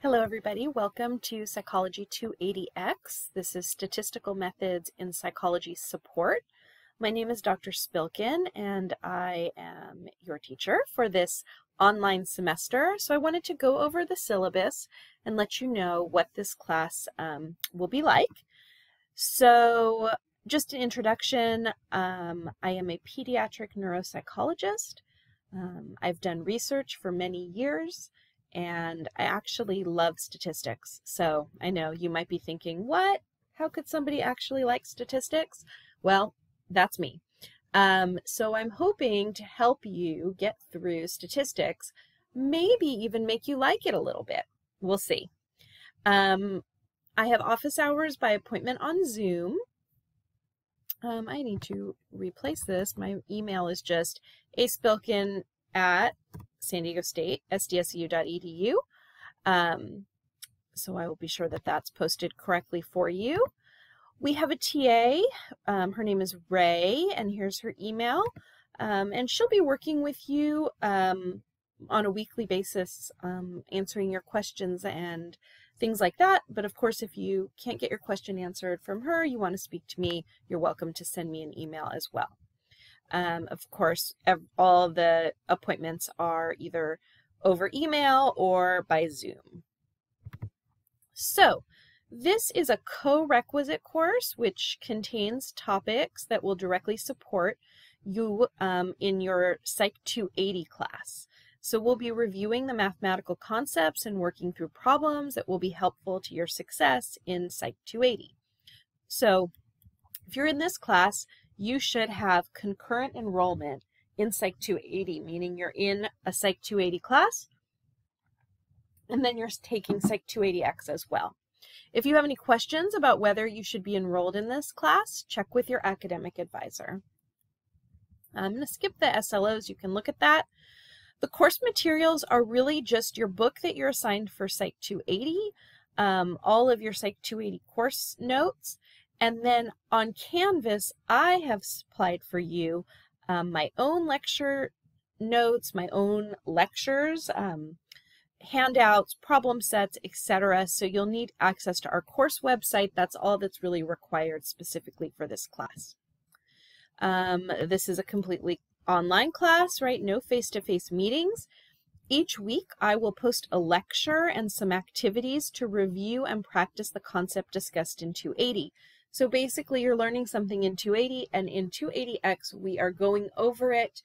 Hello everybody, welcome to Psychology 280X. This is Statistical Methods in Psychology Support. My name is Dr. Spilkin and I am your teacher for this online semester. So I wanted to go over the syllabus and let you know what this class will be like. So just an introduction, I am a pediatric neuropsychologist. I've done research for many years. And I actually love statistics. So I know you might be thinking, what? How could somebody actually like statistics? Well, that's me. So I'm hoping to help you get through statistics, maybe even make you like it a little bit. We'll see. I have office hours by appointment on Zoom. I need to replace this. My email is just aspilkin@San Diego State, sdsu.edu. So I will be sure that that's posted correctly for you. We have a TA. Her name is Ray, and here's her email. And she'll be working with you on a weekly basis, answering your questions and things like that. But of course, if you can't get your question answered from her, you want to speak to me, you're welcome to send me an email as well. Of course, all the appointments are either over email or by Zoom. So this is a co-requisite course which contains topics that will directly support you in your Psych 280 class. So we'll be reviewing the mathematical concepts and working through problems that will be helpful to your success in Psych 280. So if you're in this class, you should have concurrent enrollment in Psych 280, meaning you're in a Psych 280 class, and then you're taking Psych 280X as well. If you have any questions about whether you should be enrolled in this class, check with your academic advisor. I'm going to skip the SLOs. You can look at that. The course materials are really just your book that you're assigned for Psych 280, all of your Psych 280 course notes, and then on Canvas, I have supplied for you my own lecture notes, my own lectures, handouts, problem sets, etc. So you'll need access to our course website. That's all that's really required specifically for this class. This is a completely online class, right? No face-to-face meetings. Each week, I will post a lecture and some activities to review and practice the concept discussed in 280. So basically, you're learning something in 280, and in 280X, we are going over it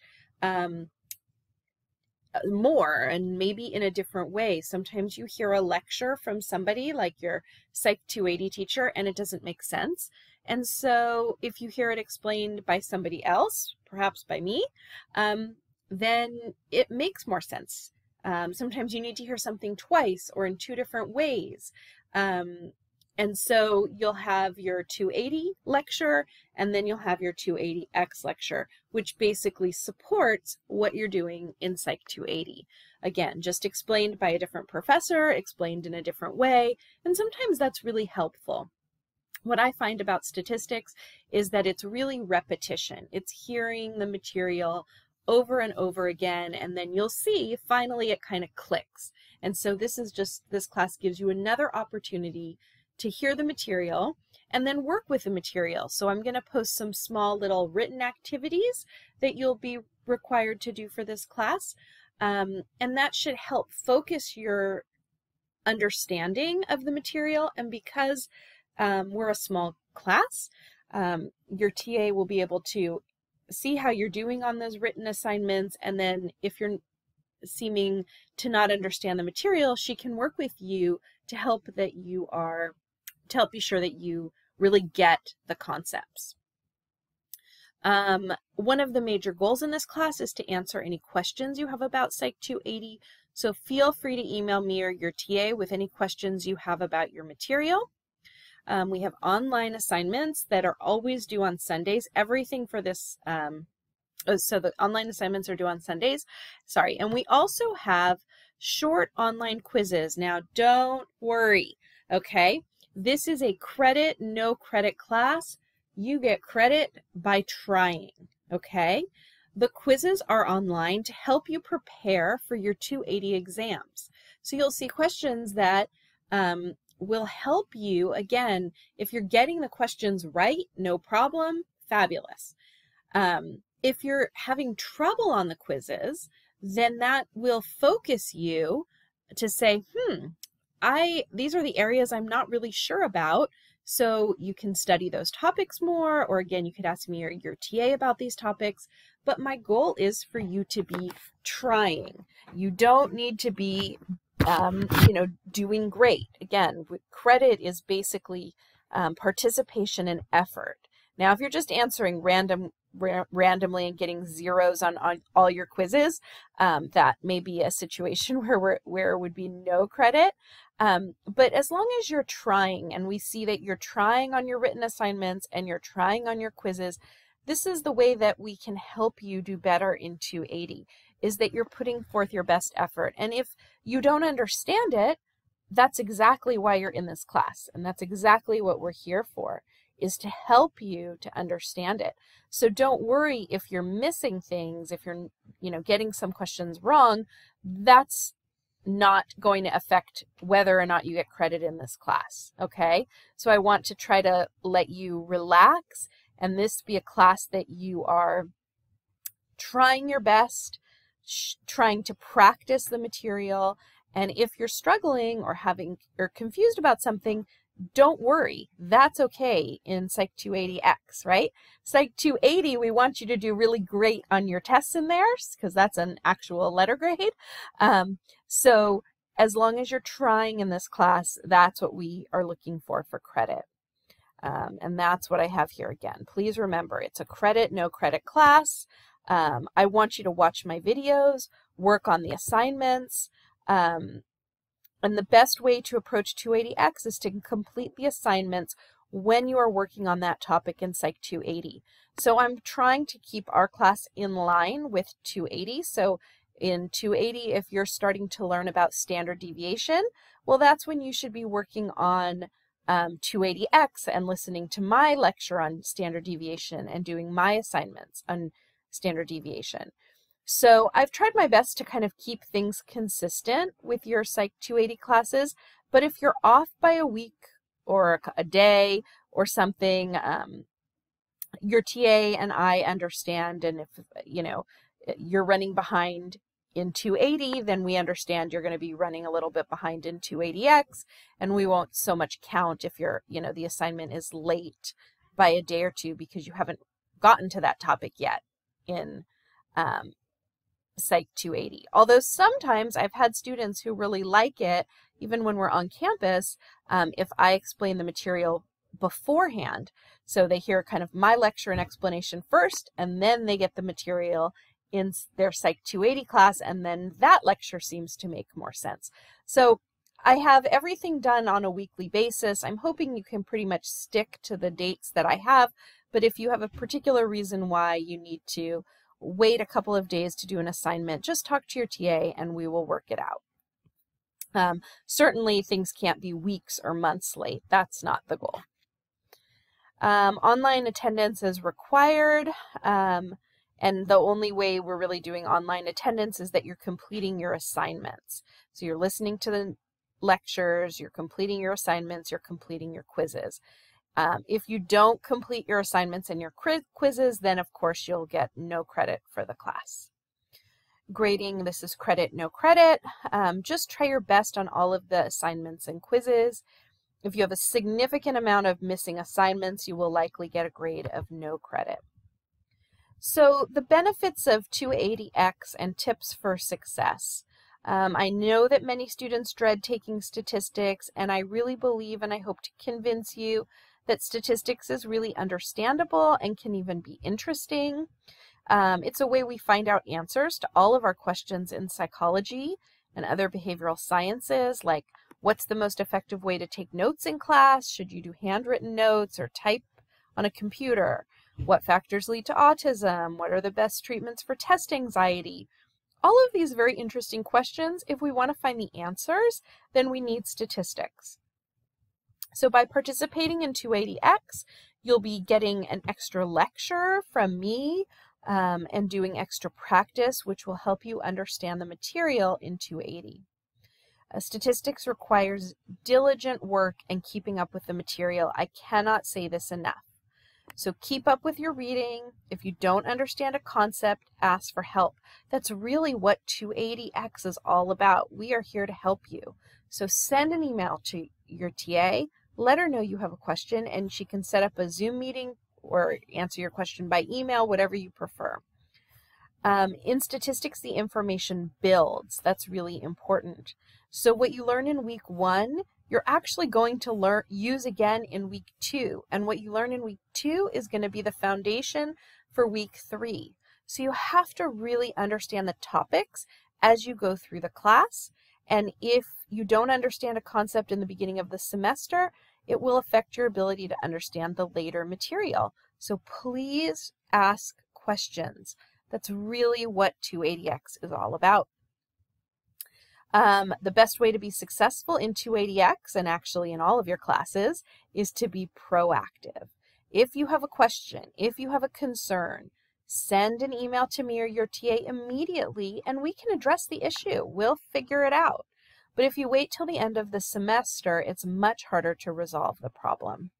more and maybe in a different way. Sometimes you hear a lecture from somebody like your Psych 280 teacher, and it doesn't make sense. And so if you hear it explained by somebody else, perhaps by me, then it makes more sense. Sometimes you need to hear something twice or in two different ways. And so you'll have your 280 lecture, and then you'll have your 280X lecture, which basically supports what you're doing in Psych 280. Again, just explained by a different professor, explained in a different way, and sometimes that's really helpful. What I find about statistics is that it's really repetition. It's hearing the material over and over again, and then you'll see finally it kind of clicks. And so this class gives you another opportunity to hear the material and then work with the material. So I'm going to post some small little written activities that you'll be required to do for this class. And that should help focus your understanding of the material. And because we're a small class, your TA will be able to see how you're doing on those written assignments. And then if you're seeming to not understand the material, she can work with you to help be sure that you really get the concepts. One of the major goals in this class is to answer any questions you have about Psych 280. So feel free to email me or your TA with any questions you have about your material. We have online assignments that are always due on Sundays. Everything for this, so the online assignments are due on Sundays. Sorry. And we also have short online quizzes. Now, don't worry, okay? This is a credit, no credit class. You get credit by trying, okay? The quizzes are online to help you prepare for your 280 exams. So you'll see questions that will help you. Again, if you're getting the questions right, no problem, fabulous. If you're having trouble on the quizzes, then that will focus you to say, these are the areas I'm not really sure about. So you can study those topics more, or again, you could ask me or your TA about these topics. But my goal is for you to be trying. You don't need to be, doing great. Again, credit is basically participation and effort. Now, if you're just answering randomly and getting zeros on all your quizzes, that may be a situation where it would be no credit. But as long as you're trying, and we see that you're trying on your written assignments and you're trying on your quizzes, this is the way that we can help you do better in 280, is that you're putting forth your best effort. And if you don't understand it, that's exactly why you're in this class. And that's exactly what we're here for, is to help you to understand it. So don't worry if you're missing things, if you're, getting some questions wrong. That's not going to affect whether or not you get credit in this class, okay? So I want to try to let you relax and this be a class that you are trying your best, trying to practice the material. And if you're struggling or confused about something, don't worry, that's okay in Psych 280X, right? Psych 280, we want you to do really great on your tests in there, because that's an actual letter grade. So as long as you're trying in this class, that's what we are looking for credit. And that's what I have here again. Please remember, it's a credit, no credit class. I want you to watch my videos, work on the assignments, and the best way to approach 280X is to complete the assignments when you are working on that topic in Psych 280. So I'm trying to keep our class in line with 280. So in 280, if you're starting to learn about standard deviation, well, that's when you should be working on 280X and listening to my lecture on standard deviation and doing my assignments on standard deviation. So I've tried my best to kind of keep things consistent with your Psych 280 classes, but if you're off by a week or a day or something, your TA and I understand, and if you're running behind in 280, then we understand you're going to be running a little bit behind in 280X, and we won't so much count if the assignment is late by a day or two because you haven't gotten to that topic yet in Psych 280. Although sometimes I've had students who really like it, even when we're on campus, if I explain the material beforehand. So they hear kind of my lecture and explanation first, and then they get the material in their Psych 280 class, and then that lecture seems to make more sense. So I have everything done on a weekly basis. I'm hoping you can pretty much stick to the dates that I have, but if you have a particular reason why you need to wait a couple of days to do an assignment, just talk to your TA and we will work it out. Certainly things can't be weeks or months late. That's not the goal. Online attendance is required, and the only way we're really doing online attendance is that you're completing your assignments. So you're listening to the lectures, you're completing your assignments, you're completing your quizzes. If you don't complete your assignments and your quizzes, then of course you'll get no credit for the class. Grading, this is credit, no credit. Just try your best on all of the assignments and quizzes. If you have a significant amount of missing assignments, you will likely get a grade of no credit. So the benefits of 280X and tips for success. I know that many students dread taking statistics, and I really believe, and I hope to convince you, that statistics is really understandable and can even be interesting. It's a way we find out answers to all of our questions in psychology and other behavioral sciences, like what's the most effective way to take notes in class? Should you do handwritten notes or type on a computer? What factors lead to autism? What are the best treatments for test anxiety? All of these very interesting questions, if we want to find the answers, then we need statistics. So by participating in 280X, you'll be getting an extra lecture from me and doing extra practice, which will help you understand the material in 280. Statistics requires diligent work and keeping up with the material. I cannot say this enough. So keep up with your reading. If you don't understand a concept, ask for help. That's really what 280X is all about. We are here to help you. So send an email to your TA, let her know you have a question, and she can set up a Zoom meeting or answer your question by email, whatever you prefer. In statistics, the information builds. That's really important. So what you learn in week 1, you're actually going to use again in week 2. And what you learn in week 2 is going to be the foundation for week 3. So you have to really understand the topics as you go through the class. And if you don't understand a concept in the beginning of the semester, it will affect your ability to understand the later material. So please ask questions. That's really what 280X is all about. The best way to be successful in 280X, and actually in all of your classes, is to be proactive. If you have a question, if you have a concern, send an email to me or your TA immediately and we can address the issue. We'll figure it out. But if you wait till the end of the semester, it's much harder to resolve the problem.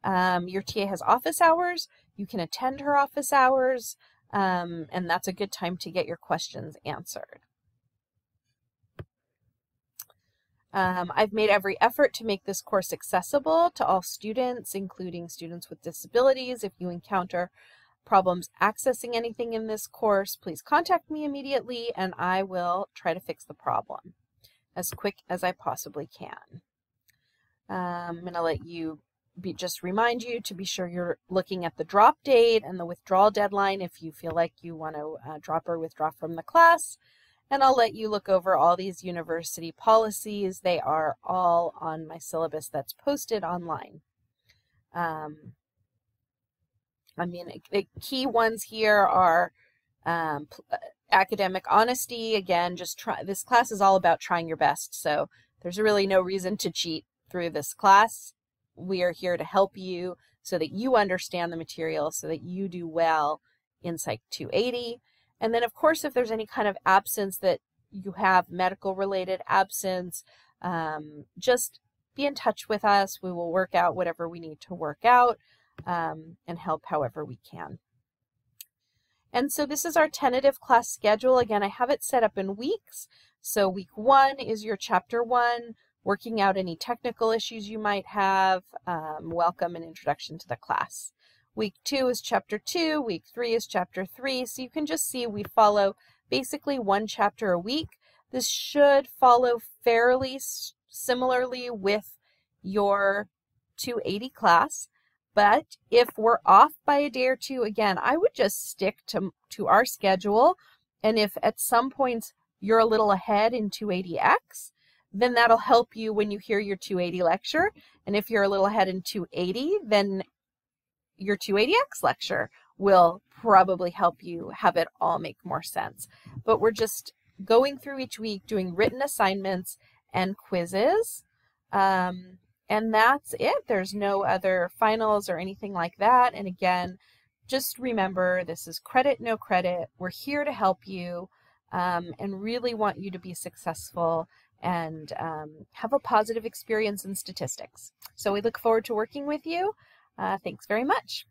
Your TA has office hours. You can attend her office hours, and that's a good time to get your questions answered. I've made every effort to make this course accessible to all students, including students with disabilities. If you encounter problems accessing anything in this course, please contact me immediately and I will try to fix the problem as quick as I possibly can. I'm going to let you just remind you to be sure you're looking at the drop date and the withdrawal deadline if you feel like you want to drop or withdraw from the class. And I'll let you look over all these university policies. They are all on my syllabus that's posted online. I mean, the key ones here are academic honesty. Again, this class is all about trying your best. So there's really no reason to cheat through this class. We are here to help you so that you understand the material, so that you do well in Psych 280. And then, of course, if there's any kind of absence that you have, medical-related absence, just be in touch with us. We will work out whatever we need to work out and help however we can. And so this is our tentative class schedule. Again, I have it set up in weeks. So week 1 is your Chapter 1, working out any technical issues you might have, welcome and introduction to the class. Week 2 is Chapter 2, Week 3 is Chapter 3, so you can just see we follow basically 1 chapter a week. This should follow fairly similarly with your 280 class, but if we're off by a day or two, again, I would just stick to our schedule, and if at some points you're a little ahead in 280X, then that'll help you when you hear your 280 lecture, and if you're a little ahead in 280, then your 280X lecture will probably help you have it all make more sense. But we're just going through each week, doing written assignments and quizzes, and that's it. There's no other finals or anything like that. And again, just remember, this is credit, no credit. We're here to help you and really want you to be successful and have a positive experience in statistics. So we look forward to working with you. Thanks very much.